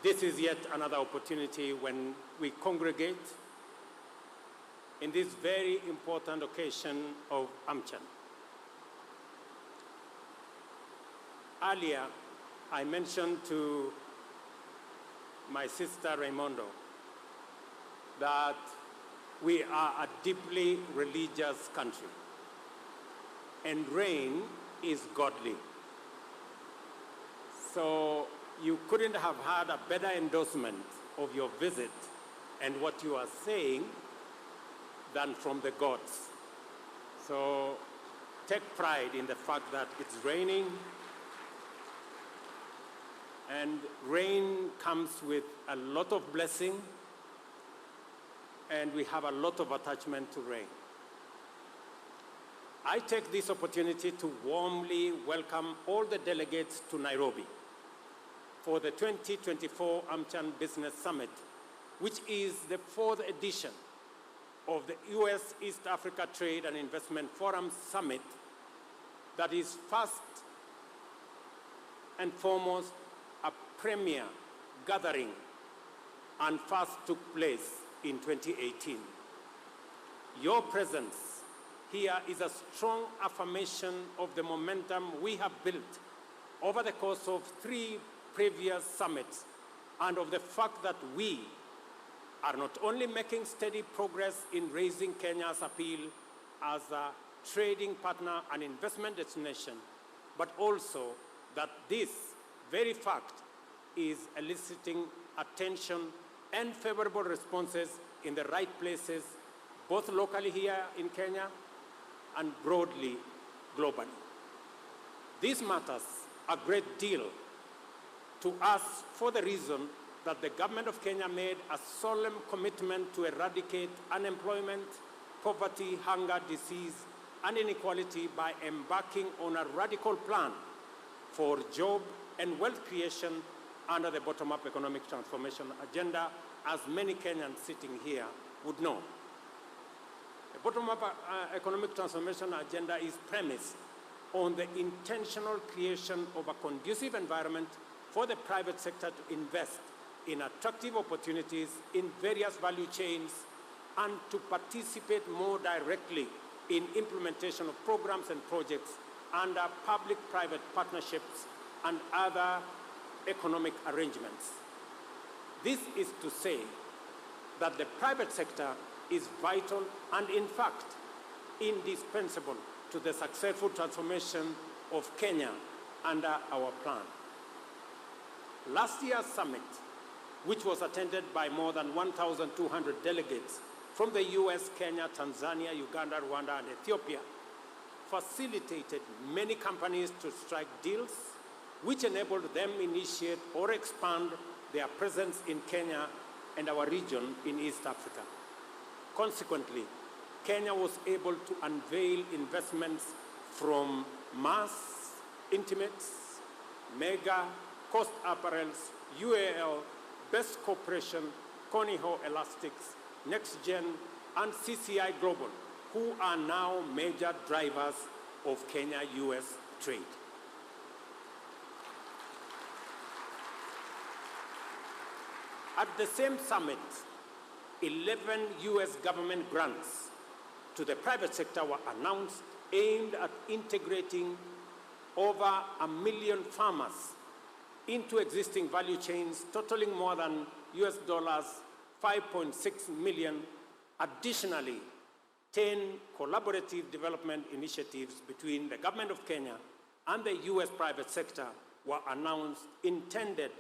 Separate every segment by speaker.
Speaker 1: This is yet another opportunity when we congregate in this very important occasion of AmCham. Earlier, I mentioned to my sister Raimondo that we are a deeply religious country, and rain is godly. So you couldn't have had a better endorsement of your visit and what you are saying than from the gods. So take pride in the fact that it's raining, and rain comes with a lot of blessing, and we have a lot of attachment to rain. I take this opportunity to warmly welcome all the delegates to Nairobi for the 2024 AmCham Business Summit, which is the 4th edition of the US East Africa Trade and Investment Forum Summit that is first and foremost a premier gathering and first took place in 2018. Your presence here is a strong affirmation of the momentum we have built over the course of 3 previous summits, and of the fact that we are not only making steady progress in raising Kenya's appeal as a trading partner and investment destination, but also that this very fact is eliciting attention and favorable responses in the right places, both locally here in Kenya and broadly globally. This matters a great deal to us for the reason that the government of Kenya made a solemn commitment to eradicate unemployment, poverty, hunger, disease, and inequality by embarking on a radical plan for job and wealth creation under the bottom-up economic transformation agenda, as many Kenyans sitting here would know. The bottom-up economic transformation agenda is premised on the intentional creation of a conducive environment for the private sector to invest in attractive opportunities in various value chains and to participate more directly in implementation of programs and projects under public-private partnerships and other economic arrangements. This is to say that the private sector is vital and, in fact, indispensable to the successful transformation of Kenya under our plan. Last year's summit, which was attended by more than 1,200 delegates from the US, Kenya, Tanzania, Uganda, Rwanda, and Ethiopia, facilitated many companies to strike deals which enabled them to initiate or expand their presence in Kenya and our region in East Africa. Consequently, Kenya was able to unveil investments from mass, intimates, mega, Coast Apparels, UAL, Best Corporation, Coniho Elastics, NextGen, and CCI Global, who are now major drivers of Kenya-US trade. At the same summit, 11 US government grants to the private sector were announced, aimed at integrating over 1 million farmers into existing value chains totaling more than US dollars 5.6 million. Additionally, 10 collaborative development initiatives between the government of Kenya and the US private sector were announced, intended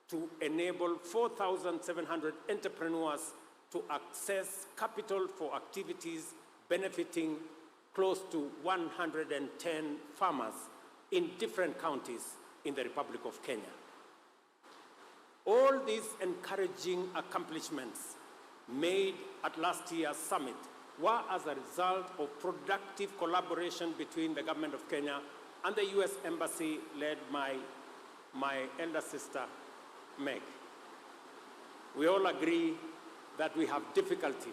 Speaker 1: to enable 4,700 entrepreneurs to access capital for activities benefiting close to 110 farmers in different counties in the Republic of Kenya. All these encouraging accomplishments made at last year's summit were as a result of productive collaboration between the government of Kenya and the US Embassy, led by my elder sister, Meg. We all agree that we have difficulty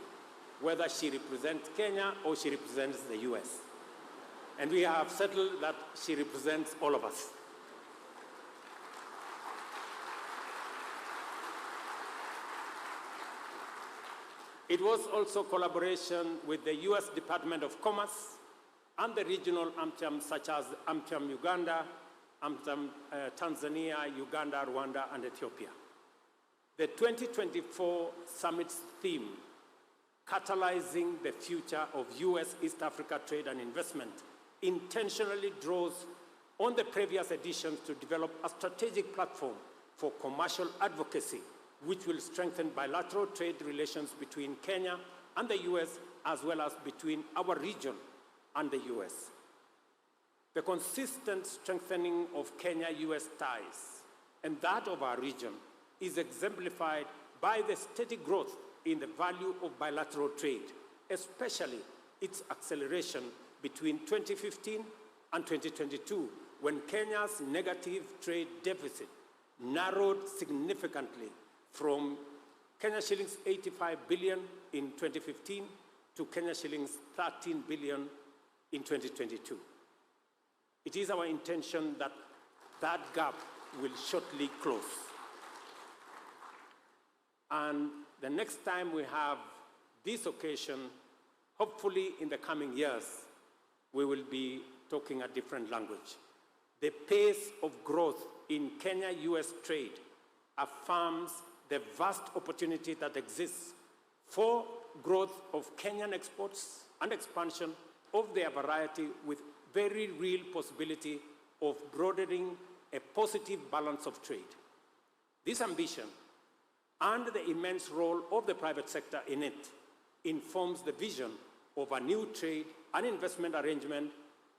Speaker 1: whether she represents Kenya or she represents the US. And we have settled that she represents all of us. It was also collaboration with the US Department of Commerce and the regional AmCham such as AmCham Uganda, AmCham Tanzania, Uganda, Rwanda, and Ethiopia. The 2024 summit's theme, Catalyzing the Future of US-East Africa Trade and Investment, intentionally draws on the previous editions to develop a strategic platform for commercial advocacy, which will strengthen bilateral trade relations between Kenya and the US, as well as between our region and the US. The consistent strengthening of Kenya-US ties and that of our region is exemplified by the steady growth in the value of bilateral trade, especially its acceleration between 2015 and 2022, when Kenya's negative trade deficit narrowed significantly from Kenya shillings 85 billion in 2015 to Kenya shillings 13 billion in 2022. It is our intention that that gap will shortly close. And the next time we have this occasion, hopefully in the coming years, we will be talking a different language. The pace of growth in Kenya-US trade affirms the vast opportunity that exists for growth of Kenyan exports and expansion of their variety, with very real possibility of broadening a positive balance of trade. This ambition and the immense role of the private sector in it informs the vision of a new trade and investment arrangement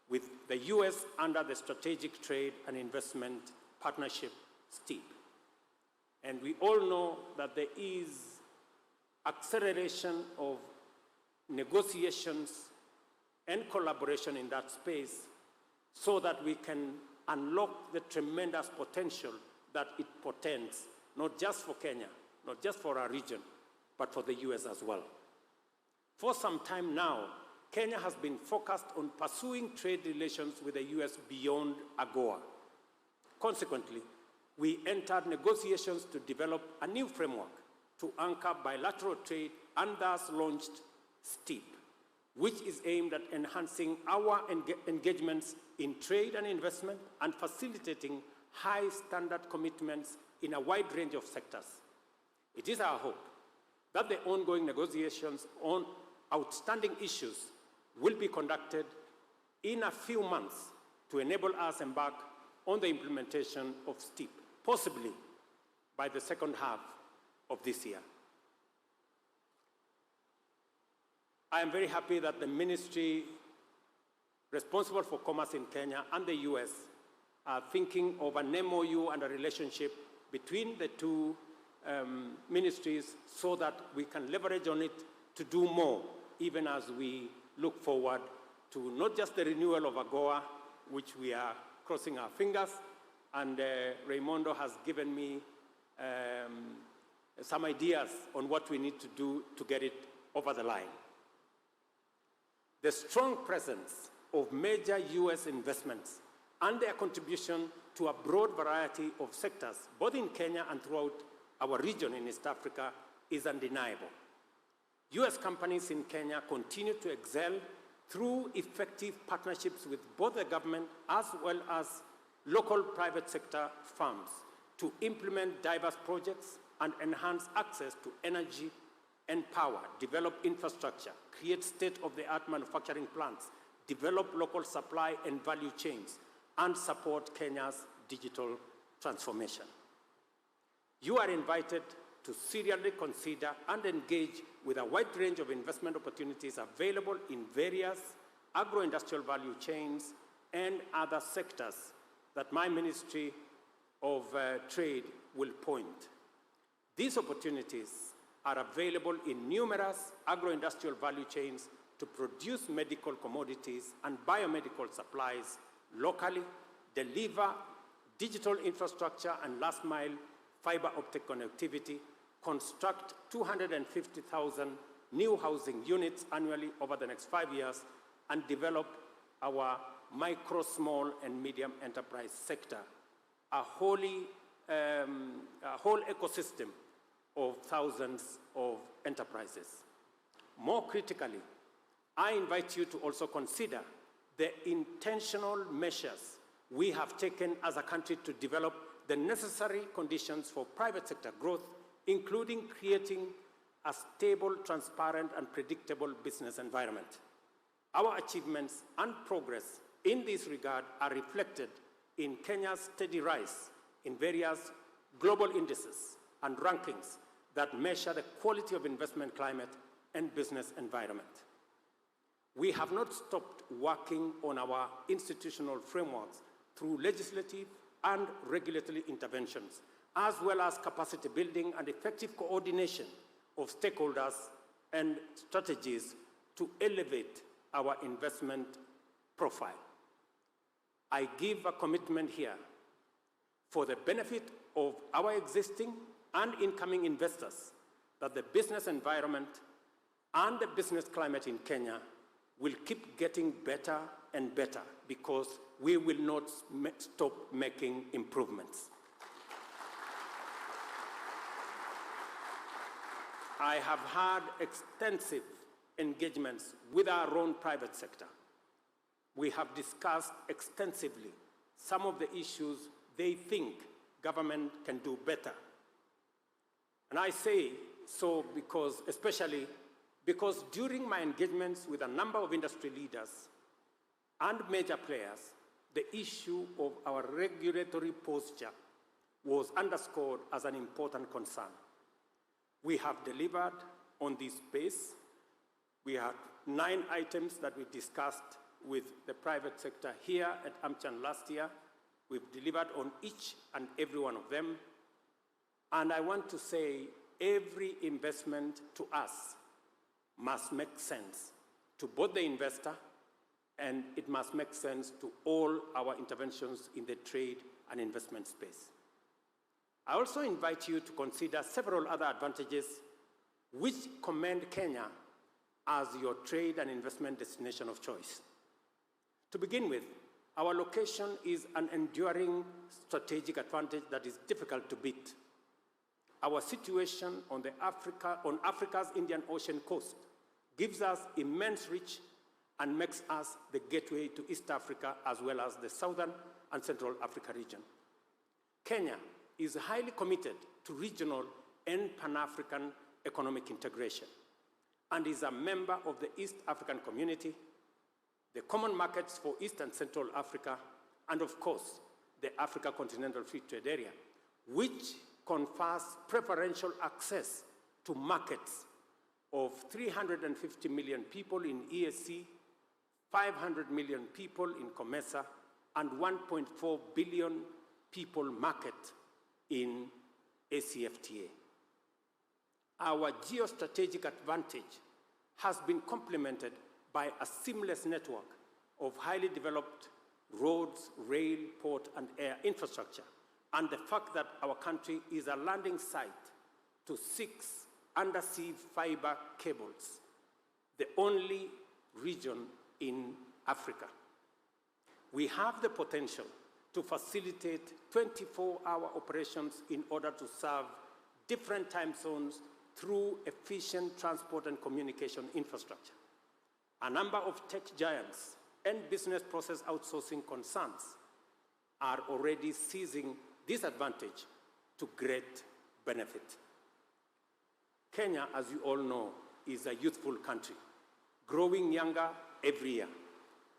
Speaker 1: with the US under the Strategic Trade and Investment Partnership, STEEP. And we all know that there is acceleration of negotiations and collaboration in that space so that we can unlock the tremendous potential that it portends, not just for Kenya, not just for our region, but for the US as well. For some time now, Kenya has been focused on pursuing trade relations with the US beyond AGOA. Consequently, we entered negotiations to develop a new framework to anchor bilateral trade and thus launched STEEP, which is aimed at enhancing our engagements in trade and investment and facilitating high standard commitments in a wide range of sectors. It is our hope that the ongoing negotiations on outstanding issues will be conducted in a few months to enable us to embark on the implementation of STEEP, possibly by the second half of this year. I am very happy that the ministry responsible for commerce in Kenya and the US are thinking of an MOU and a relationship between the two ministries so that we can leverage on it to do more, even as we look forward to not just the renewal of AGOA, which we are crossing our fingers, and Raimondo has given me some ideas on what we need to do to get it over the line. The strong presence of major US investments and their contribution to a broad variety of sectors, both in Kenya and throughout our region in East Africa, is undeniable. US companies in Kenya continue to excel through effective partnerships with both the government as well as local private sector firms to implement diverse projects and enhance access to energy and power, develop infrastructure, create state-of-the-art manufacturing plants, develop local supply and value chains, and support Kenya's digital transformation. You are invited to seriously consider and engage with a wide range of investment opportunities available in various agro-industrial value chains and other sectors that my Ministry of Trade will point. These opportunities are available in numerous agro-industrial value chains to produce medical commodities and biomedical supplies locally, deliver digital infrastructure and last-mile fiber optic connectivity, construct 250,000 new housing units annually over the next 5 years, and develop our micro, small, and medium enterprise sector, a whole ecosystem of thousands of enterprises, More critically, I invite you to also consider the intentional measures we have taken as a country to develop the necessary conditions for private sector growth, including creating a stable, transparent, and predictable business environment. Our achievements and progress in this regard are reflected in Kenya's steady rise in various global indices and rankings that measure the quality of investment climate and business environment. We have not stopped working on our institutional frameworks through legislative and regulatory interventions, as well as capacity building and effective coordination of stakeholders and strategies to elevate our investment profile. I give a commitment here for the benefit of our existing and incoming investors that the business environment and the business climate in Kenya will keep getting better and better because we will not stop making improvements. I have had extensive engagements with our own private sector. We have discussed extensively some of the issues they think government can do better. And I say so especially because during my engagements with a number of industry leaders and major players, the issue of our regulatory posture was underscored as an important concern. We have delivered on this space. We had 9 items that we discussed with the private sector here at AmCham last year. We've delivered on each and every one of them. And I want to say every investment to us must make sense to both the investor and it must make sense to all our interventions in the trade and investment space. I also invite you to consider several other advantages which commend Kenya as your trade and investment destination of choice. To begin with, our location is an enduring strategic advantage that is difficult to beat. Our situation on Africa's Indian Ocean coast gives us immense reach and makes us the gateway to East Africa as well as the Southern and Central Africa region. Kenya is highly committed to regional and Pan-African economic integration and is a member of the East African Community, the common markets for East and Central Africa, and of course, the Africa Continental Free Trade Area, which confers preferential access to markets of 350 million people in EAC, 500 million people in COMESA, and 1.4 billion people market in ACFTA. Our geostrategic advantage has been complemented by a seamless network of highly developed roads, rail, port, and air infrastructure, and the fact that our country is a landing site to 6 undersea fiber cables, the only region in Africa. We have the potential to facilitate 24-hour operations in order to serve different time zones through efficient transport and communication infrastructure. A number of tech giants and business process outsourcing concerns are already seizing this advantage to great benefit. Kenya, as you all know, is a youthful country, growing younger every year.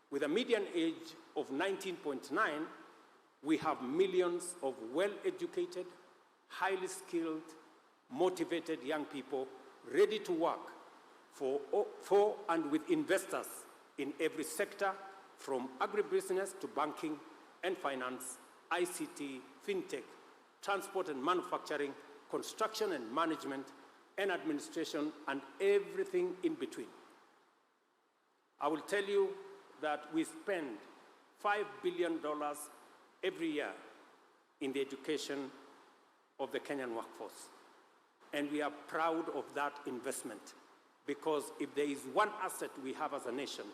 Speaker 1: With a median age of 19.9, we have millions of well-educated, highly skilled, motivated young people ready to work for and with investors in every sector, from agribusiness to banking and finance, ICT, fintech, transport and manufacturing, construction and management, and administration, and everything in between. I will tell you that we spend $5 billion every year in the education of the Kenyan workforce. And we are proud of that investment because if there is one asset we have as a nation,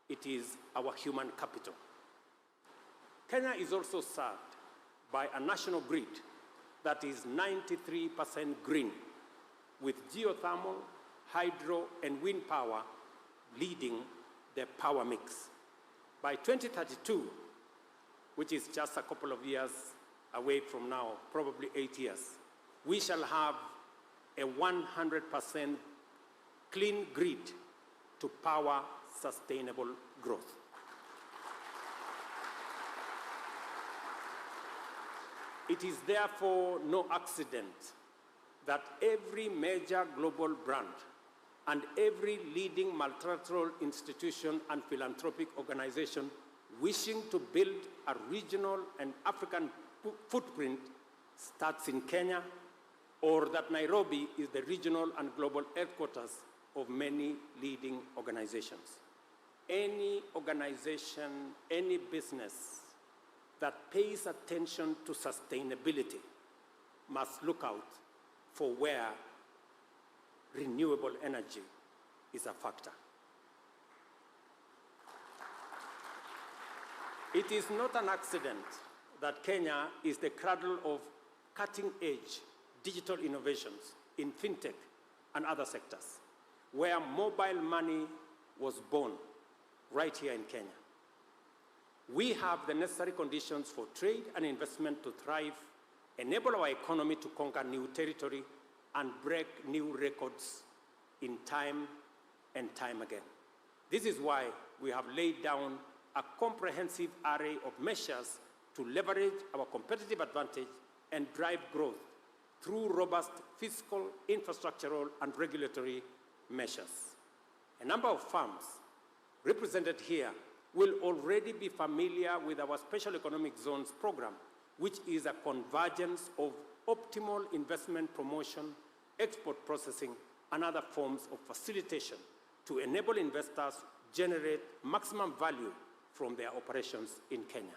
Speaker 1: it is our human capital. Kenya is also served by a national grid that is 93% green, with geothermal, hydro, and wind power leading the power mix. By 2032, which is just a couple of years away from now, probably 8 years, we shall have a 100% clean grid to power sustainable growth. It is therefore no accident that every major global brand and every leading multilateral institution and philanthropic organization wishing to build a regional and African footprint starts in Kenya, or that Nairobi is the regional and global headquarters of many leading organizations. Any organization, any business that pays attention to sustainability must look out for where renewable energy is a factor. It is not an accident that Kenya is the cradle of cutting-edge digital innovations in fintech and other sectors, where mobile money was born right here in Kenya. We have the necessary conditions for trade and investment to thrive, enable our economy to conquer new territory, and break new records in time and time again. This is why we have laid down a comprehensive array of measures to leverage our competitive advantage and drive growth through robust fiscal, infrastructural, and regulatory measures. A number of firms represented here will already be familiar with our Special Economic Zones program, which is a convergence of optimal investment promotion, export processing, and other forms of facilitation to enable investors generate maximum value from their operations in Kenya.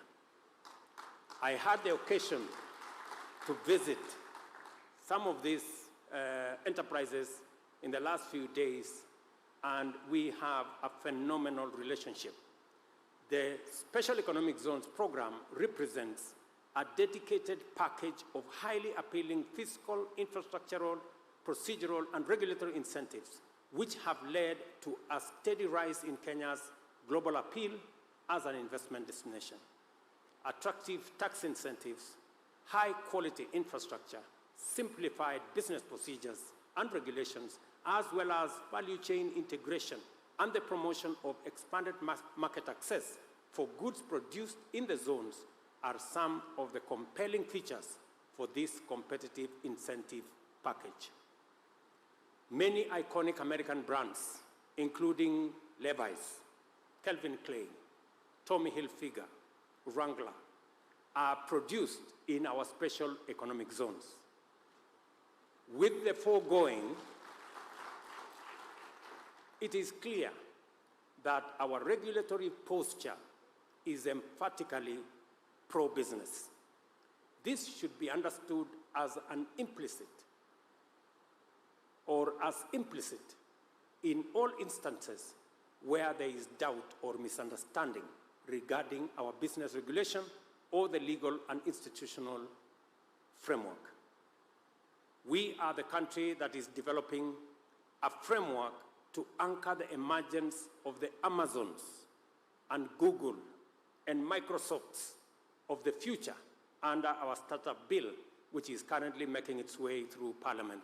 Speaker 1: I had the occasion to visit some of these enterprises in the last few days, and we have a phenomenal relationship. The Special Economic Zones program represents a dedicated package of highly appealing fiscal, infrastructural, procedural, and regulatory incentives, which have led to a steady rise in Kenya's global appeal as an investment destination. Attractive tax incentives, high-quality infrastructure, simplified business procedures and regulations, as well as value chain integration and the promotion of expanded market access for goods produced in the zones are some of the compelling features for this competitive incentive package. Many iconic American brands, including Levi's, Calvin Klein, Tommy Hilfiger, Wrangler, are produced in our special economic zones. With the foregoing, it is clear that our regulatory posture is emphatically pro-business. This should be understood as an implicit in all instances where there is doubt or misunderstanding regarding our business regulation or the legal and institutional framework. We are the country that is developing a framework to anchor the emergence of the Amazons and Google and Microsofts of the future under our startup bill, which is currently making its way through Parliament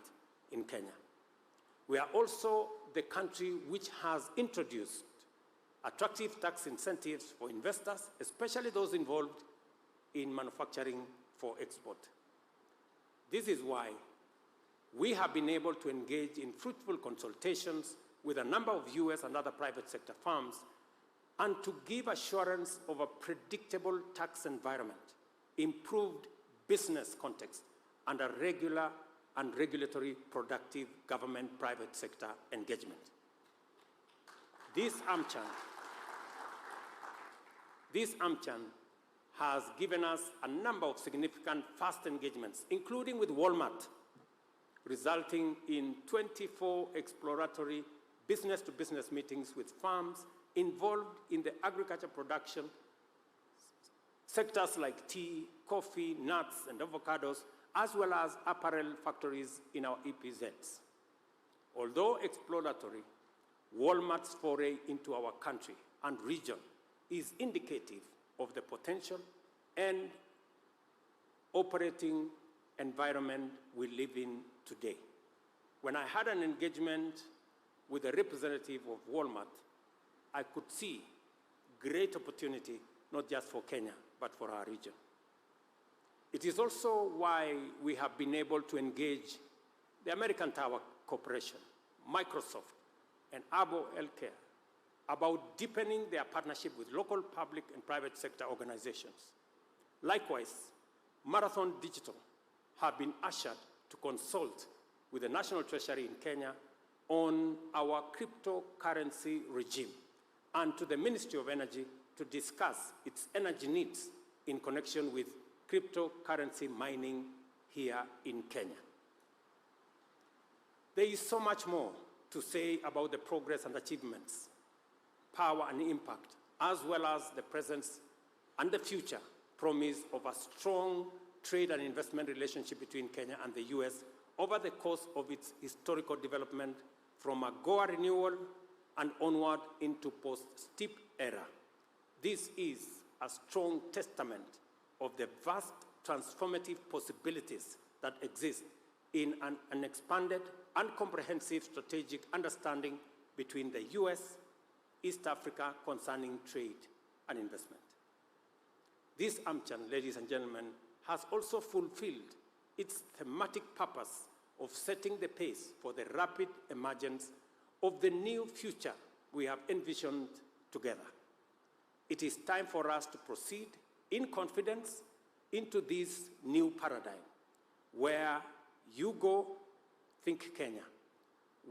Speaker 1: in Kenya. We are also the country which has introduced attractive tax incentives for investors, especially those involved in manufacturing for export. This is why we have been able to engage in fruitful consultations with a number of US and other private sector firms and to give assurance of a predictable tax environment, improved business context, and a regular and regulatory productive government-private sector engagement. This AmCham has given us a number of significant fast engagements, including with Walmart, resulting in 24 exploratory business-to-business meetings with farms involved in the agriculture production sectors like tea, coffee, nuts, and avocados, as well as apparel factories in our EPZs. Although exploratory, Walmart's foray into our country and region is indicative of the potential and operating environment we live in today. When I had an engagement with a representative of Walmart, I could see great opportunity, not just for Kenya, but for our region. It is also why we have been able to engage the American Tower Corporation, Microsoft, and Arbo Healthcare about deepening their partnership with local public and private sector organizations. Likewise, Marathon Digital have been ushered to consult with the National Treasury in Kenya on our cryptocurrency regime and to the Ministry of Energy to discuss its energy needs in connection with cryptocurrency mining here in Kenya. There is so much more to say about the progress and achievements, power and impact, as well as the presence and the future promise of a strong trade and investment relationship between Kenya and the US over the course of its historical development from a Goa renewal and onward into post-steep era. This is a strong testament of the vast transformative possibilities that exist in an expanded and comprehensive strategic understanding between the US, East Africa concerning trade and investment. This AmCham, ladies and gentlemen, has also fulfilled its thematic purpose of setting the pace for the rapid emergence of the new future we have envisioned together. It is time for us to proceed in confidence into this new paradigm, where you go, think Kenya.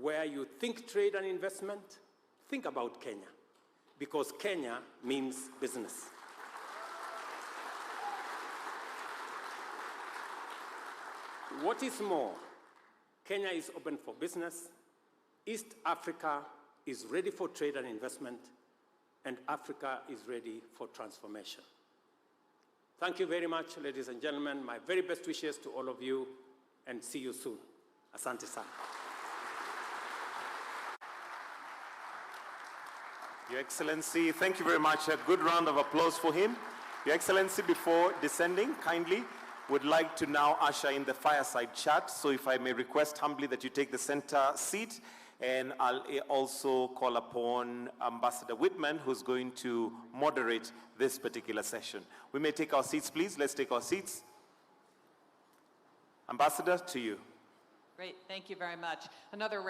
Speaker 1: Where you think trade and investment, think about Kenya, because Kenya means business. What is more, Kenya is open for business, East Africa is ready for trade and investment, and Africa is ready for transformation. Thank you very much, ladies and gentlemen. My very best wishes to all of you, and see you soon. Asante sana.
Speaker 2: Your Excellency, thank you very much. A good round of applause for him. Your Excellency, before descending, kindly would like to now usher in the fireside chat. So if I may request humbly that you take the center seat, and I'll also call upon Ambassador Whitman, who's going to moderate this particular session. We may take our seats, please. Let's take our seats. Ambassador, to you.
Speaker 3: Great, thank you very much. Another